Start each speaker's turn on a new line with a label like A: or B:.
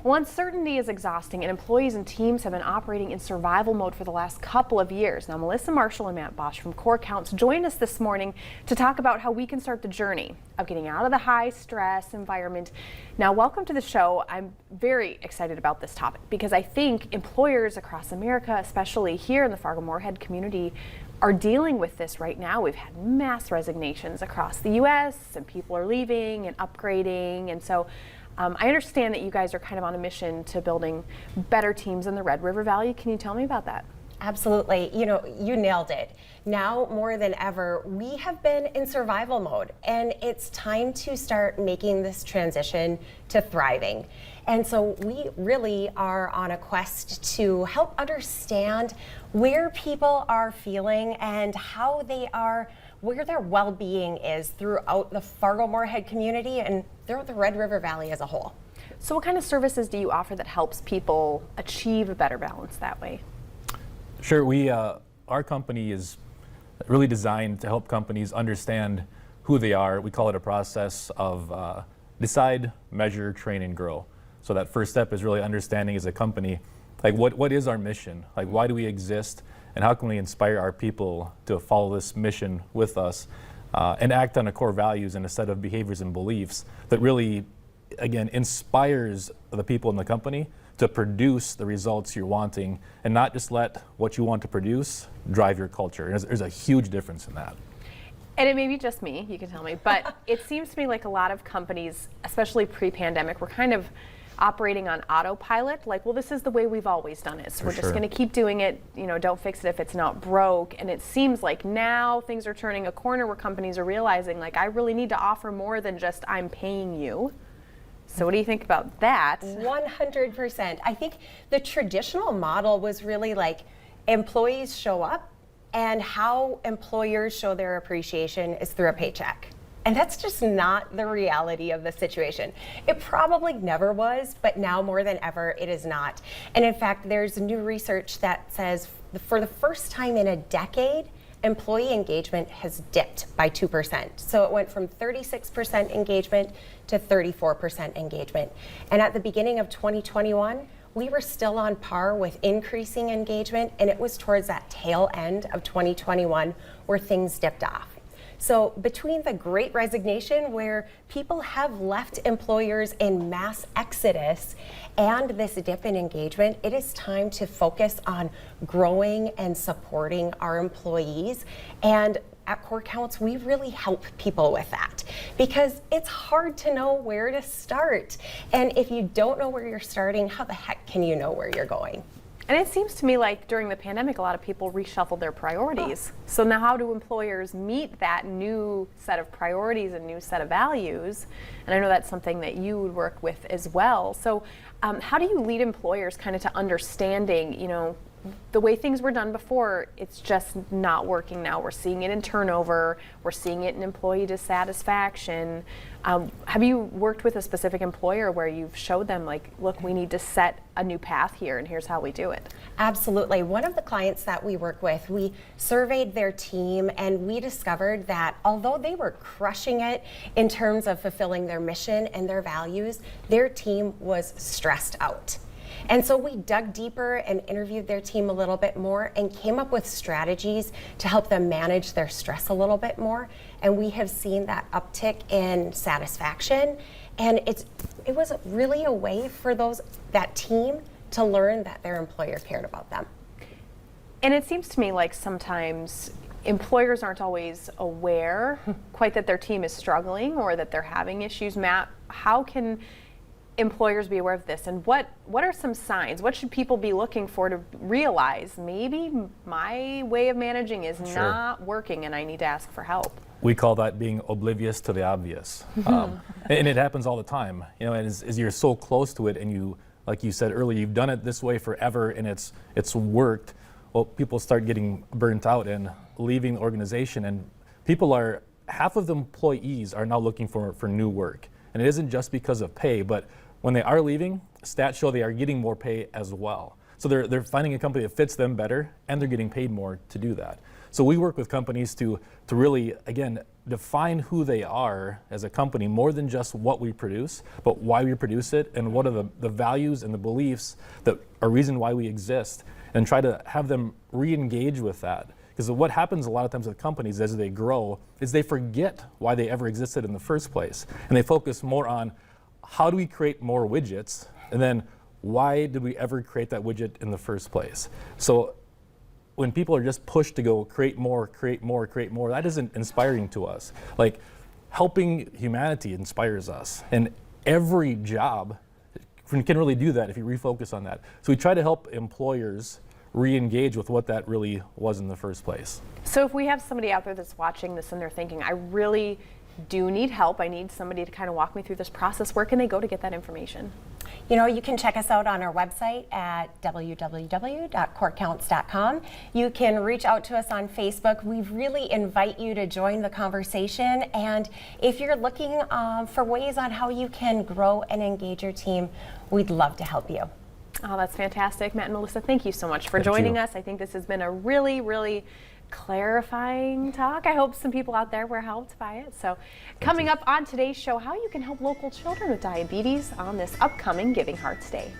A: Well, uncertainty is exhausting, and employees and teams have been operating in survival mode for the last couple of years. Now, Melissa Marshall and Matt Bosch from Core Counts joined us this morning to talk about how we can start the journey of getting out of the high-stress environment. Now, welcome to the show. I'm very excited about this topic because I think employers across America, especially here in the Fargo-Moorhead community, are dealing with this right now. We've had mass resignations across the U.S. and people are leaving and upgrading, and so I understand that you guys are kind of on a mission to building better teams in the Red River Valley. Can you tell me about that?
B: Absolutely. You know, you nailed it. Now more than ever, we have been in survival mode, and it's time to start making this transition to thriving. And so we really are on a quest to help understand where people are feeling and how they are, where their well-being is throughout the Fargo-Moorhead community and throughout the Red River Valley as a whole.
A: So what kind of services do you offer that helps people achieve a better balance that way?
C: Sure, our company is really designed to help companies understand who they are. We call it a process of decide, measure, train, and grow. So that first step is really understanding as a company, like what is our mission? Like why do we exist? And how can we inspire our people to follow this mission with us and act on the core values and a set of behaviors and beliefs that really, again, inspires the people in the company to produce the results you're wanting and not just let what you want to produce drive your culture. There's a huge difference in that.
A: And it may be just me, you can tell me, but it seems to me like a lot of companies, especially pre-pandemic, were kind of operating on autopilot, like, well, this is the way we've always done it, so we're just going to keep doing it, you know, don't fix it if it's not broke. And it seems like now things are turning a corner where companies are realizing, like, I really need to offer more than just I'm paying you. So what do you think about that?
B: 100%. I think the traditional model was really like employees show up and how employers show their appreciation is through a paycheck. And that's just not the reality of the situation. It probably never was, but now more than ever, it is not. And in fact, there's new research that says for the first time in a decade, employee engagement has dipped by 2%. So it went from 36% engagement to 34% engagement. And at the beginning of 2021, we were still on par with increasing engagement, and it was towards that tail end of 2021 where things dipped off. So between the Great Resignation, where people have left employers in mass exodus, and this dip in engagement, it is time to focus on growing and supporting our employees. And at Core Counts, we really help people with that because it's hard to know where to start. And if you don't know where you're starting, how the heck can you know where you're going?
A: And it seems to me like during the pandemic, a lot of people reshuffled their priorities. So now how do employers meet that new set of priorities and new set of values? And I know that's something that you would work with as well. So how do you lead employers kind of to understanding, you know, the way things were done before, it's just not working now. We're seeing it in turnover. We're seeing it in employee dissatisfaction. Have you worked with a specific employer where you've showed them, like, look, we need to set a new path here, and here's how we do it?
B: Absolutely. One of the clients that we work with, we surveyed their team, and we discovered that although they were crushing it in terms of fulfilling their mission and their values, their team was stressed out. And so we dug deeper and interviewed their team a little bit more and came up with strategies to help them manage their stress a little bit more. And we have seen that uptick in satisfaction. And it was really a way for that team to learn that their employer cared about them.
A: And it seems to me like sometimes employers aren't always aware quite that their team is struggling or that they're having issues. Matt, how can employers be aware of this, and what are some signs? What should people be looking for to realize maybe my way of managing is not working and I need to ask for help?
C: We call that being oblivious to the obvious. And it happens all the time. You know, as you're so close to it and you, like you said earlier, you've done it this way forever and it's worked, well, people start getting burnt out and leaving the organization, and half of the employees are now looking for new work. And it isn't just because of pay, but when they are leaving, stats show they are getting more pay as well. So they're finding a company that fits them better, and they're getting paid more to do that. So we work with companies to really, again, define who they are as a company, more than just what we produce, but why we produce it, and what are the values and the beliefs that are reason why we exist, and try to have them re-engage with that. Because what happens a lot of times with companies as they grow is they forget why they ever existed in the first place. And they focus more on how do we create more widgets, and then why did we ever create that widget in the first place? So when people are just pushed to go create more, that isn't inspiring to us. Like, helping humanity inspires us. And every job can really do that if you refocus on that. So we try to help employers re-engage with what that really was in the first place.
A: So if we have somebody out there that's watching this and they're thinking, I really do need help, I need somebody to kind of walk me through this process, where can they go to get that information?
B: You know, you can check us out on our website at www.corecounts.com. You can reach out to us on Facebook. We really invite you to join the conversation. And if you're looking for ways on how you can grow and engage your team, we'd love to help you.
A: Oh, that's fantastic. Matt and Melissa, thank you so much for joining us. I think this has been a really, really clarifying talk. I hope some people out there were helped by it. So coming up on today's show, how you can help local children with diabetes on this upcoming Giving Hearts Day.